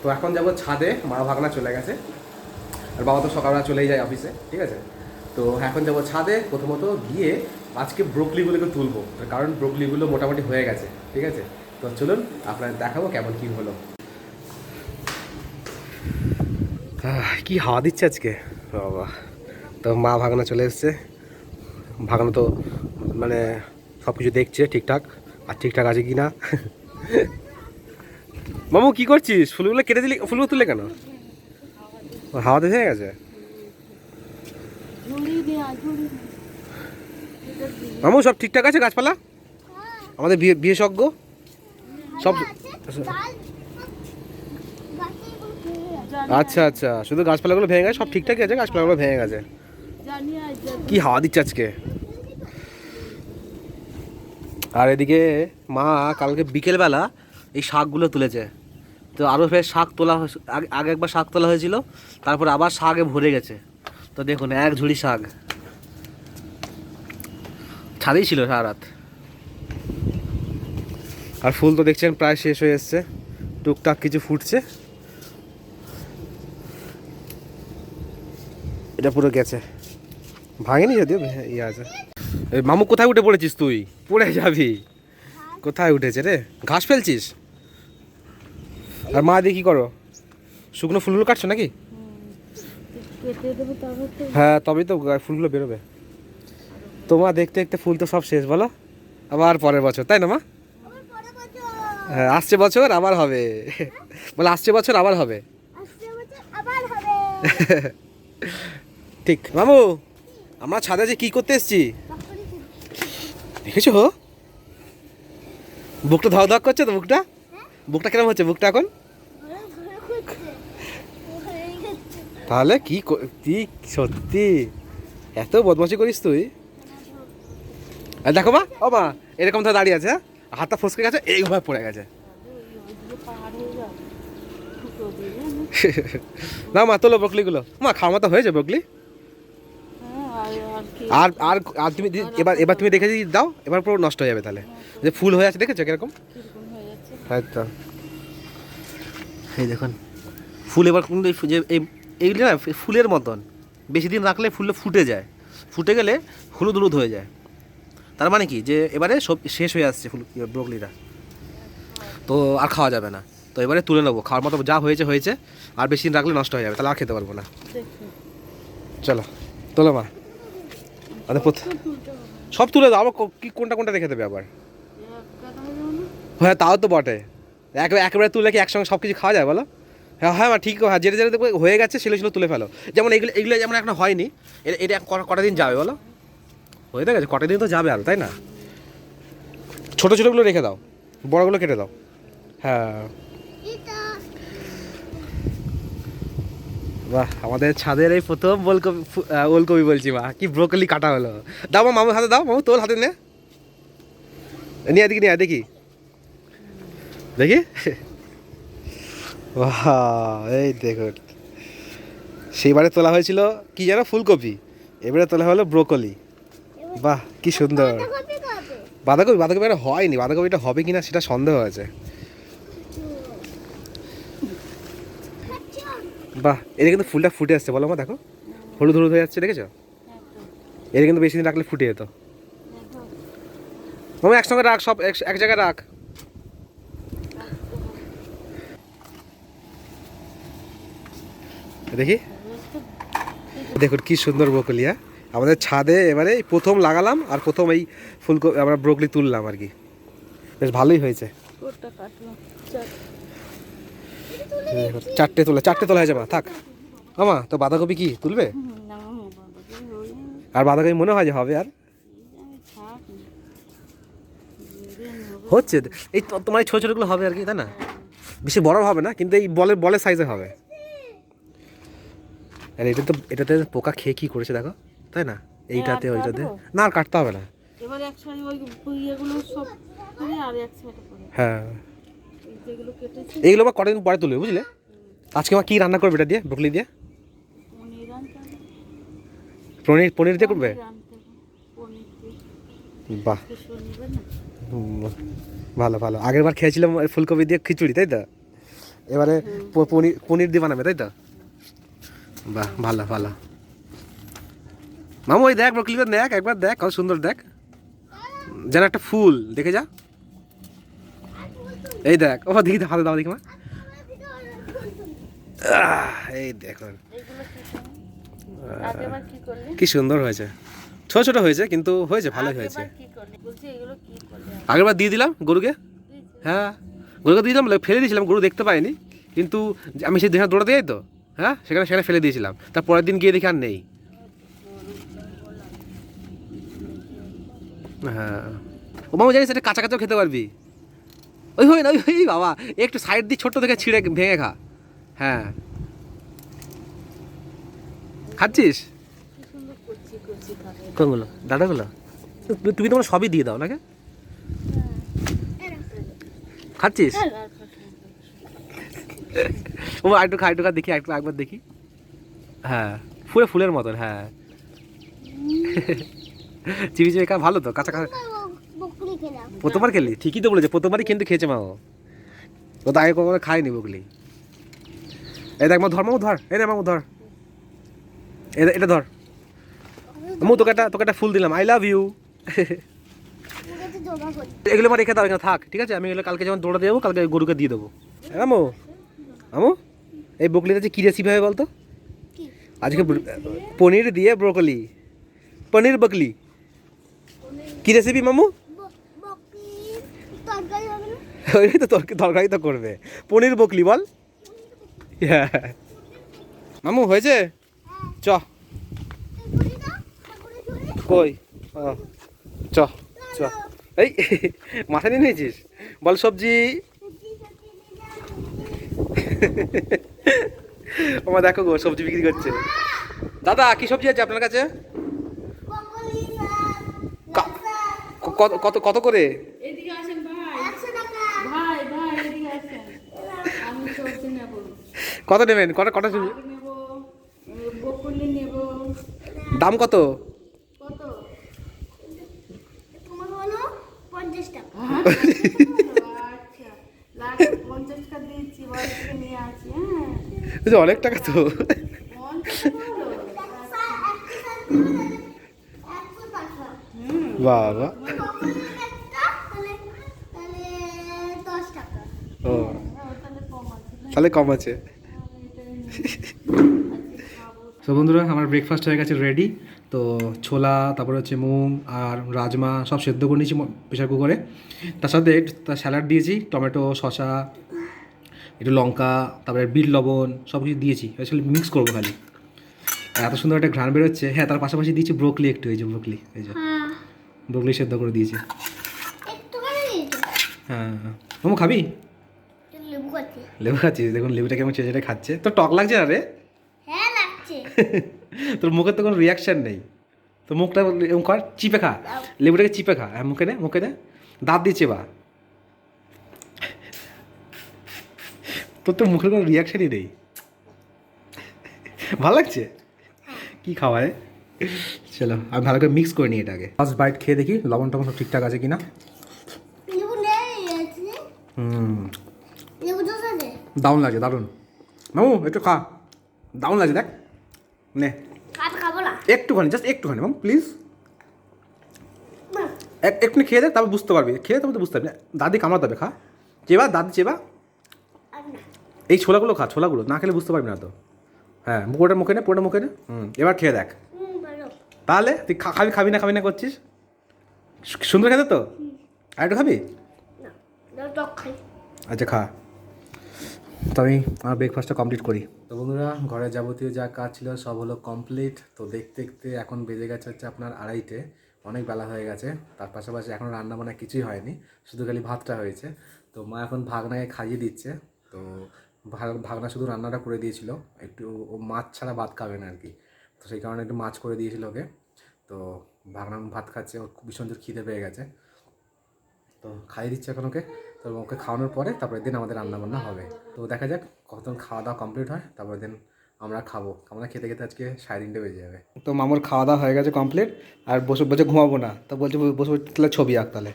তো এখন যাবো ছাদে, মা ভাগনা চলে গেছে আর বাবা তো সকালবেলা চলেই যায় অফিসে, ঠিক আছে। তো এখন যাবো ছাদে, প্রথমত গিয়ে আজকে ব্রোকলিগুলোকে তুলবো, কারণ ব্রোকলিগুলো মোটামুটি হয়ে গেছে, ঠিক আছে। তো চলুন আপনাদের দেখাবো কেমন কী হলো। কি হাওয়া দিচ্ছে আজকে বাবা। তো মা ভাগনা চলে এসছে, ভাগনা তো মানে সব কিছু দেখছে ঠিকঠাক, আর ঠিকঠাক আছে কি না। মামু কি করছিস? ফুলগুলো কেটে দিলি, ফুলগুলো তুলে কেন? হাওয়াতে হয়ে গেছে। মামু সব ঠিকঠাক আছে গাছপালা? আমাদের বিশেষজ্ঞ সব। আচ্ছা আচ্ছা, শুধু গাছপালাগুলো ভেঙে গেছে, সব ঠিকঠাকই আছে, গাছপালাগুলো ভেঙে গেছে। কি হাওয়া দিচ্ছে আজকে। আর এদিকে মা কালকে বিকেলবেলা এই শাকগুলো তুলেছে, তো আরও ফের শাক তোলা, আগে একবার শাক তোলা হয়েছিল, তারপর আবার শাকে ভরে গেছে। তো দেখুন এক ঝুড়ি শাক, ছাদেই ছিল সারা রাত। আর ফুল তো দেখছেন প্রায় শেষ হয়ে এসছে, টুকটাক কিছু ফুটছে। এটা পুরো গেছে, ভাঙেনি যদিও, ইয়ে আছে। মামু কোথায় উঠে পড়েছিস তুই? পড়ে যাবি। কোথায় উঠেছে রে? ঘাস ফেলছিস? আর মা দিয়ে কি করো? শুকনো ফুলগুলো কাটছো নাকি? হ্যাঁ, তবেই তো ফুলগুলো বেরোবে। তোমার দেখতে দেখতে ফুল তো সব শেষ, বলো? আবার পরের বছর, তাই না মা? হ্যাঁ, আসছে বছর আবার হবে। বলে আসছে বছর আবার হবে। ঠিক। মামু আমরা ছাদে যে কি করতে এসছি দেখেছো? বুকটা ধক ধক করছে তো, বুকটা বুকটা কিরম হচ্ছে বুকটা এখন? তাহলে কি তুই সত্যি এত বদমাশি করিস তুই? দেখো মা, ও মা এরকম তো দাঁড়িয়ে আছে, হাতটা ফসকে গেছে, এইভাবে পড়ে গেছে। না মা তোলো ব্রকলিগুলো, মা খাওয়া মতো হয়েছে ব্রকলি। আর আর আর তুমি এবার এবার তুমি দেখে দাও, এবার পুরো নষ্ট হয়ে যাবে তাহলে। যে ফুল হয়ে আছে দেখেছো কিরকম? হ্যাঁ তো এই দেখুন ফুল এবার কিন্তু যে এইগুলো না ফুলের মতন, বেশি দিন রাখলে ফুলটা ফুটে যায়, ফুটে গেলে হলুদ হলুদ হয়ে যায়। তার মানে কি যে এবারে সব শেষ হয়ে আসছে ফুল ব্রকলিটা, তো আর খাওয়া যাবে না। তো এবারে তুলে নেবো, খাওয়ার মতো যা হয়েছে হয়েছে, আর বেশি দিন রাখলে নষ্ট হয়ে যাবে, তাহলে আর খেতে পারবো না। চলো তোলো মা। সব তুলে দাও, আবার কি কোনটা কোনটা রেখে দেবে আবার? হ্যাঁ তাও তো বটে, একেবারে তুলে কি একসঙ্গে সব কিছু খাওয়া যায় বলো? হ্যাঁ হ্যাঁ ঠিক, হ্যাঁ যেটা যেটা দেখবে হয়ে গেছে সেগুলো সেগুলো তুলে ফেলো। যেমন এগুলো এগুলো যেমন এখন হয়নি, এটা কটা দিন যাবে বলো? হয়ে গেছে কটা দিন তো যাবে আরও, তাই না? ছোটো ছোটোগুলো রেখে দাও, বড়গুলো কেটে দাও। হ্যাঁ বাহ, আমাদের ছাদের এই প্রথম ওলকপি বলছি মা, কি ব্রোকলি কাটা হলো। দাও মা, মামুর হাতে দাও, মামু তোর হাতে নে, নিয়ে দেখি নিয়ে দেখি দেখি। বাহ, এই দেখুন, সেইবারে তোলা হয়েছিল কি যেন ফুলকপি, এবারে তোলা হলো ব্রোকলি। বাহ কি সুন্দর। বাঁধাকপি বাঁধাকপি এটা হয়নি, বাঁধাকপিটা হবে কিনা সেটা সন্দেহ আছে। বাহ, এটা কিন্তু ফুলটা ফুটে আসছে বলো মা, দেখো হলুদ হলুদ হয়ে যাচ্ছে, দেখেছো? এটা কিন্তু বেশি দিন রাখলে ফুটে যেত। মামা একসঙ্গে রাখ, সব এক জায়গায় রাখ। দেখি, দেখুন কি সুন্দর ব্রোকলি। হ্যাঁ, আমাদের ছাদে এবারে প্রথম লাগালাম, আর প্রথম এই ফুলকপি আমরা ব্রোকলি তুললাম আর কি, বেশ ভালোই হয়েছে। চারটে তোলা হয়ে যাবে, থাক। মামা তো বাঁধাকপি কি তুলবে? আর বাঁধাকপি মনে হয় যে হবে, আর হচ্ছে এই তোমার ছোটো ছোটোগুলো হবে আর কি, তাই না? বেশি বড় হবে না, কিন্তু এই বলের সাইজে হবে। আর এটাতে পোকা খেয়ে কি করেছে দেখো, তাই না? এইটাতে ওইটাতে না, আর কাটতে হবে না। এবারে একসাথে ওই ইয়েগুলো সব করে আর একসাথে করে। হ্যাঁ, যেগুলো কেটেছি এইগুলো আবার কতদিন পরে তুলবে বুঝলে। আজকে আমার কি রান্না করবে এটা দিয়ে, ব্রোকলি দিয়ে? পনির দিয়ে করবে? বাহ ভালো ভালো, আগের বার খেয়েছিলাম ফুলকপি দিয়ে খিচুড়ি, তাই তো? এবারে পনির পনির দিয়ে বানাবে, তাই তো? বাহ, ভালো ভালো। মামু ওই দেখ ব্রোকলিটা দেখ, একবার দেখ কত সুন্দর, দেখ যেন একটা ফুল, দেখে যা। এই দেখ, ও দেখি হাতে দাও দেখি মা। এই দেখুন এগুলো কি করলি? আগেবার কি করলি? কি সুন্দর হয়েছে, ছোট ছোট হয়েছে কিন্তু হয়েছে, ভালোই হয়েছে। আগেবার কি করলি? বলছি এগুলো কি করলি? আগেরবার দিয়ে দিলাম গরুকে, হ্যাঁ গরুকে দিয়ে দিলাম, ফেলে দিয়েছিলাম, গরু দেখতে পাইনি, কিন্তু আমি সেই দিনে দৌড়াতে যাই তো, হ্যাঁ সেখানে সেখানে ফেলে দিয়েছিলাম, তার পরের দিন গিয়ে দেখি আর নেই। হ্যাঁ ও মামু জানিস এটা কাঁচা কাঁচাও খেতে পারবি, ওই হয় না, ওই বাবা একটু সাইড দিয়ে ছোট্ট থেকে ছিঁড়ে ভেঙে খা। হ্যাঁ খাচ্ছিস কি সুন্দর করছি করছি খাবে। কোনগুলো ডাটাগুলো? তুমি তোমার সবই দিয়ে দাও নাকি, খাচ্ছিস? ও একটু খা, একটু খা দেখি, একটু একবার দেখি। হ্যাঁ ফুলের মতন, হ্যাঁ চিবি চিবি খা, ভালো তো কাঁচা কাঁচা। প্রথমবার খেলি, ঠিকই তো বলেছে, প্রথমবারই কিন্তু খেয়েছে মা, ও তো আগে কখনো খায়নি বকলি। এই দেখ মা, ধর মামু ধর, এই রে মামু ধর, এটা ধর মামু, তোকে একটা ফুল দিলাম, আই লাভ ইউ। এগুলো আমার রেখে দাও, এখানে থাক, ঠিক আছে? আমি এগুলো কালকে যখন দৌড়াতে যাবো, কালকে গরুকে দিয়ে দেবো। মামু মামু এই ব্রোকলিতে যে কী রেসিপি হবে বলতো? আজকে পনির দিয়ে ব্রোকলি, পনির বকলি, কি রেসিপি মামু? ওই তো তরকারি তো করবে, পনির বকলি বল। হ্যাঁ মামু হয়েছে, চ কই, ও চ চ, এই মাথা নিয়ে নিয়েছিস, বল সবজি। আমার দেখো গো সবজি বিক্রি করছে। দাদা কি সবজি আছে আপনার কাছে? কত কত কত করে? এদিকে আসেন ভাই, ভাই ভাই এদিকে আসেন, আমি সবজি নেব। কত নেবেন? কটা কটা সবজি? আলু নেব, বকুলি নেব। দাম কত? কত? তোমার হলো 50 টাকা। আচ্ছা লাখ 50 টাকা দিচ্ছি, বাড়ি থেকে নিয়ে আসি। হ্যাঁ এই যে অনেক টাকা তো। 50 টাকা হলো। একশো টাকা। বাবা, বকুলির একটা, তাহলে 10 টাকা। ও তাহলে কম আছে না? তাহলে কম আছে। আমি এটাই নিই। আজকে খাবো। তো বন্ধুরা আমার ব্রেকফাস্ট হয়ে গেছে রেডি। তো ছোলা, তারপরে হচ্ছে মুগ আর রাজমা সব সেদ্ধ করে নিয়েছি প্রেশার কুকারে, তার সাথে তার স্যালাড দিয়েছি, টমেটো, শসা, একটু লঙ্কা, তারপরে বিট লবণ সব কিছু দিয়েছি, আসলে মিক্স করবো খালি। আর এত সুন্দর একটা ঘ্রাণ বেরোচ্ছে। হ্যাঁ তার পাশাপাশি দিয়েছি ব্রোকলি একটু, এই যে ব্রোকলি, এই যে হ্যাঁ, ব্রোকলি সেদ্ধ করে দিয়েছি। একটুখানি দিয়েছো। হ্যাঁ মোমো খাবি? লেবু আছে। লেবু খাচ্ছিস? দেখুন লেবুটা কেমন চেটে চেটে খাচ্ছে। তোর টক লাগছে না রে? হ্যাঁ লাগছে। তোর মুখের তো কোনো রিয়াকশান নেই, তোর মুখটা এরকম কর, চিপে খা, লেবুটাকে চিপে খা, হ্যাঁ মুখে নে, মুখে নে, দাঁত দিয়ে চেবা। তোর মুখের কোনো রিয়াকশানই নেই, ভালো লাগছে? কি খাওয়ায়? চলো আমি ভালো করে মিক্স করে নিই এটাকে, ফার্স্ট বাইট খেয়ে দেখি লবণ টবণ সব ঠিকঠাক আছে কিনা। লেবু নেই আছে। লেবু জুস আছে। দারুণ লাগছে, দারুণ। মামু একটু খা, দারুণ লাগছে, দেখ নে আর খাবো না। একটুখানি, জাস্ট একটুখানি মামু প্লিজ, না, একটু খেয়ে দেখ, তারপর বুঝতে পারবি, খেয়ে তারপর তো বুঝতে পারবি। দাদি কামড়াতে হবে, খা, চেবা, দাদি চেবা। আর না। এই ছোলাগুলো খা, ছোলাগুলো না খেলে বুঝতে পারবি না তো। হ্যাঁ পুরোটা মুখে নে, পুরোটা মুখে নে, এবার খেয়ে দেখ। ভালো। তাহলে তুই খাবি না করছিস, সুন্দর খেতে তো, আর একটু খাবি? না, দাও টক খাই। আচ্ছা খা। তো আমি আমার ব্রেকফাস্টটা কমপ্লিট করি। তো বন্ধুরা ঘরে যাবতীয় যা কাজ ছিল সব হলো কমপ্লিট। তো দেখতে দেখতে এখন বেজে গেছে হচ্ছে আপনার 2:30, অনেক বেলা হয়ে গেছে। তার পাশাপাশি এখন রান্না বান্না কিছুই হয়নি, শুধু খালি ভাতটা হয়েছে। তো মা এখন ভাগনাকে খাইয়ে দিচ্ছে। তো ভাগনা শুধু রান্নাটা করে দিয়েছিল, একটু ও মাছ ছাড়া ভাত খাবে না আর কি, তো সেই কারণে একটু মাছ করে দিয়েছিল ওকে। তো ভাগনা ভাত খাচ্ছে, ওর ভীষণ জোর খিদে পেয়ে গেছে, তো খাইয়ে দিচ্ছে এখন ওকে। তো ওকে খাওয়ানোর পরে তারপরে দিন আমাদের রান্নাবান্না হবে। তো দেখা যাক কখন খাওয়া দাওয়া কমপ্লিট হয়, তারপরে দিন আমরা খাবো। আমরা খেতে খেতে আজকে 3:30 বেজে যাবে। তো মামুর খাওয়া দাওয়া হয়ে গেছে কমপ্লিট, আর বসে বসে ঘুমাবো না, তো বলছে বসে তাহলে ছবি আঁক, তাহলে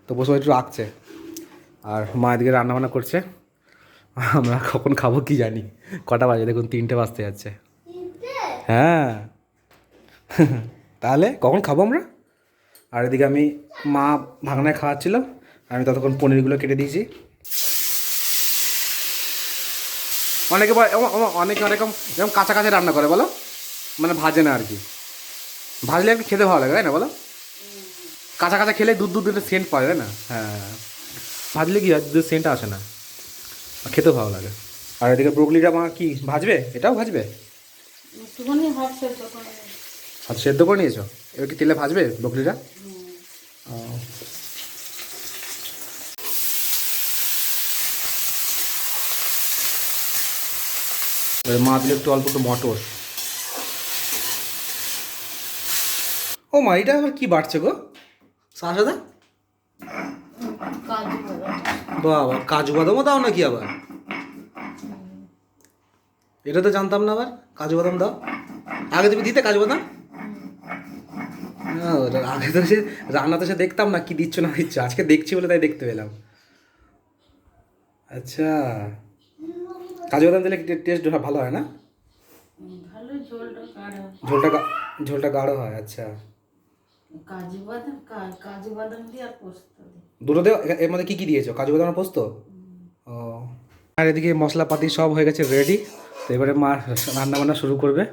তো বসে একটু আঁকছে। আর মা এদিকে রান্নাবান্না করছে, আমরা কখন খাবো কি জানি, কটা বাজে দেখুন 3টে বাজতে যাচ্ছে। হ্যাঁ তাহলে কখন খাবো আমরা? আর এদিকে আমি মা ভাগনায় খাওয়াচ্ছিল, আমি ততক্ষণ পনিরগুলো কেটে দিয়েছি। অনেকে অনেকে অনেকম যেমন কাঁচা কাঁচা রান্না করে বলো, মানে ভাজে না আর কি, ভাজলে একটু খেতে ভালো লাগে তাই না বলো? কাঁচা কাঁচা খেলে দুধ দুধের সেন্ট পাওয়া যায় না। হ্যাঁ ভাজলে কি হয়, দুধের সেন্ট আসে না, খেতেও ভালো লাগে। আর এদিকে ব্রোকলিটা মা কি ভাজবে, এটাও ভাজবে? একটুখানি হাফ সেদ্ধ করে আর সেদ্ধ করে নিয়েছো, এবার কি তেলে ভাজবে ব্রোকলিটা? ও। এবার মা দিলে একটু অল্প একটু মটর। ও মা এটা আবার কি বাড়ছে গো সাদা? কাজু বাদাম। বাবা কাজু বাদামও দাও নাকি আবার? এটা তো জানতাম না, আবার কাজু বাদাম দাও। আগে তুমি দিতে কাজু বাদাম? আগে তো সে রান্নাতে সে দেখতাম না কি দিচ্ছ না দিচ্ছ, আজকে দেখছি বলে তাই দেখতে পেলাম। আচ্ছা কাজু বাদাম দিলে টেস্ট ভালো হয় না? ভালো ঝোলটা গাঢ়। ঝোলটা গাঢ় হয়। আচ্ছা কাজু বাদাম দিয়ে আর পোস্ত দিয়ে। দুটো দেও, এর মধ্যে কী দিয়েছো, কাজু বাদাম আর পোস্ত? ও। আর এদিকে মশলাপাতি সব হয়ে গেছে রেডি, তো এবারে মা রান্না বান্না শুরু করবে।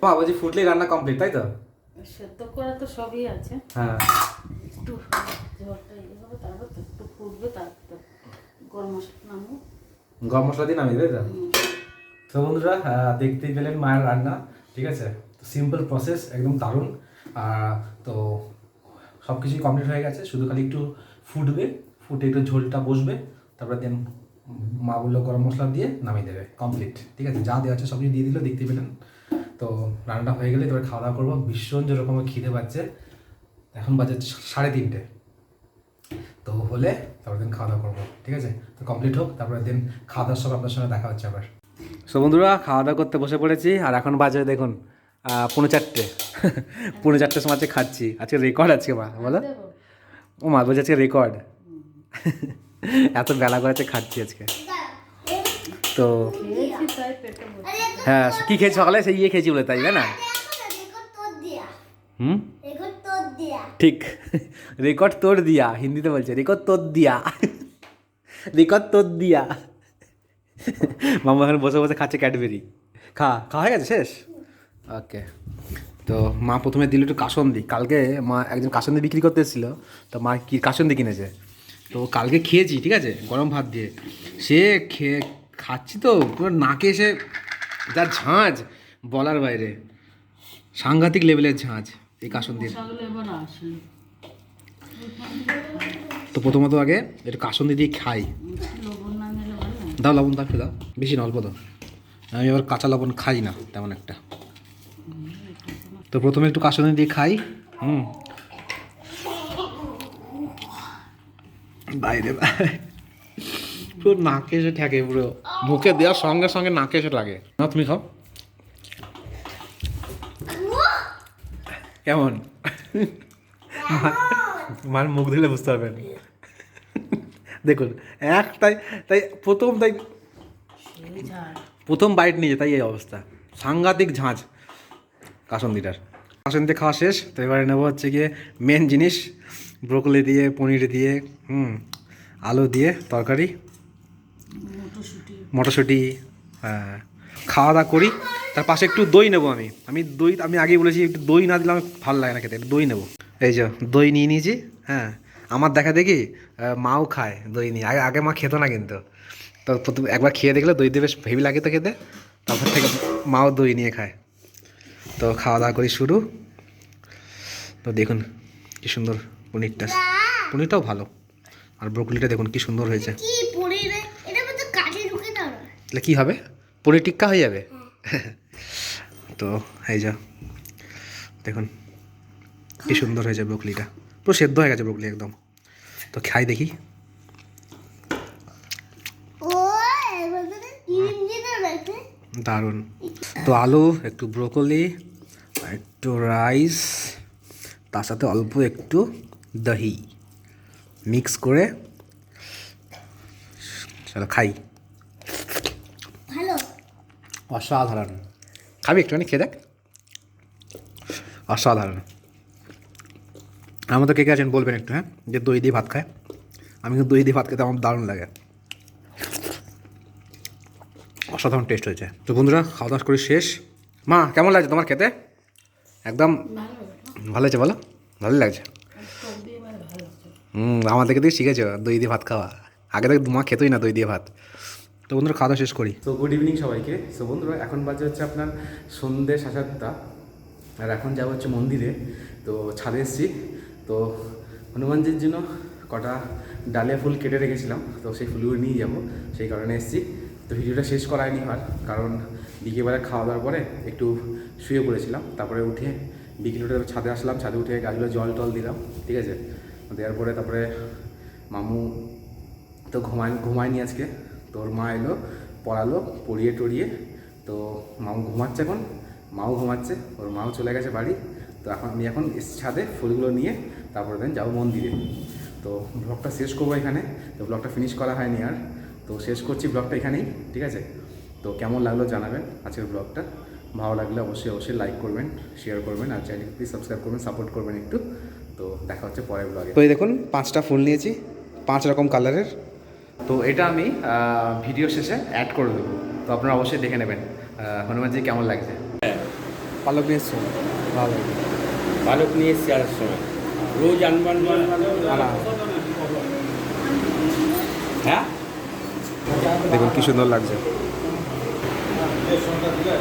মা বলছি ফুটলে রান্না কমপ্লিট তাই তো? সেদ্ধ করা তো সবই আছে, হ্যাঁ একটু ঝোলটা ইয়ে হবে, তারপর তো একটু ফুটবে, তারপর গরম মশলা নামবো। গরম মশলা দিয়ে নামিয়ে দেবে তো? তো বন্ধুরা দেখতেই পেলেন মায়ের রান্না, ঠিক আছে? তো সিম্পল প্রসেস, একদম দারুণ। তো সব কিছুই কমপ্লিট হয়ে গেছে, শুধু খালি একটু ফুটবে, ফুটে একটু ঝোলটা বসবে, তারপরে দেন মা বললো গরম মশলা দিয়ে নামিয়ে দেবে, কমপ্লিট। ঠিক আছে, যা দেওয়া আছে সব কিছু দিয়ে দিল, দেখতেই পেলেন। তো রান্নাটা হয়ে গেলে এবার খাওয়া দাওয়া করবো, ভীষণ যেরকম খিদে পাচ্ছে। এখন বাজে 3:30, তো হলে তারপরে দিন খাওয়া দাওয়া করবো, ঠিক আছে? তো কমপ্লিট হোক, তারপরে দিন খাওয়া দাওয়ার সব আপনার সঙ্গে দেখা হচ্ছে আবার। সো বন্ধুরা খাওয়া দাওয়া করতে বসে পড়েছি, আর এখন বাজে দেখুন 4:45 4:45 সময় আজকে খাচ্ছি। আজকে রেকর্ড আছে মা বলো, ও মা বলছে আজকে রেকর্ড এত বেলা করে খাচ্ছি আজকে। তো খেয়েছি তাই পেটে বসে। হ্যাঁ কী খেয়েছি সকালে, সেই ইয়ে খেয়েছি বলে তাই না? হুম ঠিক, রেকর্ড তোড় দিয়া, হিন্দিতে বলছে রেকর্ড তোড় দিয়া, রেকর্ড তোড় দিয়া। মামা এখন বসে বসে খাচ্ছে ক্যাডবেরি। খাওয়া হয়ে গেছে শেষ? ওকে। তো মা প্রথমে দিল একটু কাসন্দি, কালকে মা একজন কাসন্দি বিক্রি করতে এসেছিল, তো মা কি কাসন্দি কিনেছে, তো কালকে খেয়েছি, ঠিক আছে, গরম ভাত দিয়ে। সে খাচ্ছি তো পুরো নাকে এসে যা ঝাঁঝ বলার বাইরে, সাংঘাতিক লেভেলের ঝাঁঝ এই কাসন্দির। তো প্রথমত আগে একটু কাসন্দি দিয়ে খাই। লবণ না নিলে ভালো না। দাও লবণ, দাও একটু দাও, বেশি না অল্প দাও, আমি আবার কাঁচা লবণ খাই না তেমন একটা। তো প্রথমে একটু কাসন্দি দিয়ে খাই। বাইরে পুরো নাকে এসে ঠেকে, পুরো মুখে দেওয়ার সঙ্গে সঙ্গে নাকে এসে লাগে। না তুমি খাও, কেমন? মার মুখ দিলে বুঝতে পারবেন। দেখুন তাই প্রথম বাইট নিয়ে তাই এই অবস্থা, সাংঘাতিক ঝাঁঝ কাসন্দিটার। কাসন্দি খাওয়া শেষ, তো এবারে নেবো হচ্ছে গিয়ে মেন জিনিস, ব্রোকলি দিয়ে, পনির দিয়ে, আলু দিয়ে তরকারি, মটরশুঁটি। হ্যাঁ, খাওয়া দাওয়া করি, তার পাশে একটু দই নেবো। আমি আগেই বলেছি একটু দই না দিলে আমার ভালো লাগে না খেতে, একটু দই নেবো। এই যে দই নিয়ে নিয়েছি। হ্যাঁ, আমার দেখা দেখি মাও খায় দই নিয়ে। আগে আগে মা খেত না কিন্তু, তো প্রথম একবার খেয়ে দেখলে দই দিয়ে বেশ হেভি লাগে তো খেতে, তারপর থেকে মাও দই নিয়ে খায়। তো খাওয়া দাওয়া করি শুরু। তো দেখুন কি সুন্দর পনিরটাও ভালো, আর ব্রোকলিটা দেখুন কি সুন্দর হয়েছে। কি পনির এটা মধ্যে কাঠে ঢুকে দাও না। তাহলে কী হবে, পনির টিক্কা হয়ে যাবে। তো এই যা দেখুন কি সুন্দর হয়েছে ব্রোকলিটা, পুরো সেদ্ধ হয়ে গেছে ব্রোকলি একদম। তো খাই দেখি। ও এবারে ক্রিম দিয়ে রাখতে দারুণ। তো আলু, একটু ব্রোকলি, একটু রাইস, তার সাথে অল্প একটু দহি মিক্স করে চলো খাই। ভালো। অসাধারণ। খাবি একটুখানি খেয়ে দেখ, অসাধারণ। আমাদের কে কে আছেন বলবেন একটু, হ্যাঁ, যে দই দিয়ে ভাত খায়। আমি কিন্তু দই দিয়ে ভাত খেতে আমার দারুণ লাগে, অসাধারণ টেস্ট হয়েছে। তো বন্ধুরা খাওয়া দাওয়া করে শেষ। মা কেমন লাগছে তোমার খেতে? একদম ভালো হয়েছে, বলো ভালোই লাগছে। আমাদেরকে দিয়ে শিখেছো দই দিয়ে ভাত খাওয়া, আগে থেকে মা খেতোই না দই দিয়ে ভাত। তো বন্ধুরা খাওয়া দাওয়া শেষ করি। তো গুড ইভিনিং সবাইকে। তো বন্ধুরা এখন বাজে হচ্ছে আপনার সন্ধ্যে 7:30, আর এখন যাবো হচ্ছে মন্দিরে। তো ছাদে এসেছি, তো হনুমানজির জন্য কটা ডালিয়া ফুল কেটে রেখেছিলাম, তো সেই ফুলগুলো নিয়ে যাবো, সেই কারণে এসেছি। তো ভিডিওটা শেষ করায়নি আর, কারণ বিকেলবেলা খাওয়া দাওয়ার পরে একটু শুয়ে পড়েছিলাম, তারপরে উঠে বিকেল উঠে ছাদে আসলাম, ছাদে উঠে গাছগুলো জল টল দিলাম, ঠিক আছে। দেওয়ার পরে তারপরে মামু তো ঘুমায়নি আজকে, তোর মা এলো, পড়ালো, পড়িয়ে টড়িয়ে, তো মামু ঘুমাচ্ছে এখন, মাও ঘুমাচ্ছে, ওর মাও চলে গেছে বাড়ি। তো আমি এখন ছাদে ফুলগুলো নিয়ে তারপরে দেন যাবো মন্দিরে। তো ব্লগটা শেষ করবো এখানে, তো ব্লগটা ফিনিশ করা হয়নি আর, তো শেষ করছি ব্লগটা এখানেই, ঠিক আছে। তো কেমন লাগলো জানাবেন আজকের ব্লগটা, ভালো লাগলে অবশ্যই লাইক করবেন, শেয়ার করবেন, আর চ্যানেলটি প্লিজ সাবস্ক্রাইব করবেন, সাপোর্ট করবেন একটু। তো দেখা হচ্ছে পরের ব্লগে। তো এই দেখুন 5টা ফুল নিয়েছি, 5 রকম কালারের। তো এটা আমি ভিডিও শেষে অ্যাড করে দেবো, তো আপনারা অবশ্যই দেখে নেবেন হনুমানজি কেমন লাগছে। পালক নিয়ে এসছো, ভালো লাগবে। বালক নিয়ে এসছি আর সময় রোজ আনবান হ্যাঁ দেখুন কি সুন্দর লাগছে। দিলে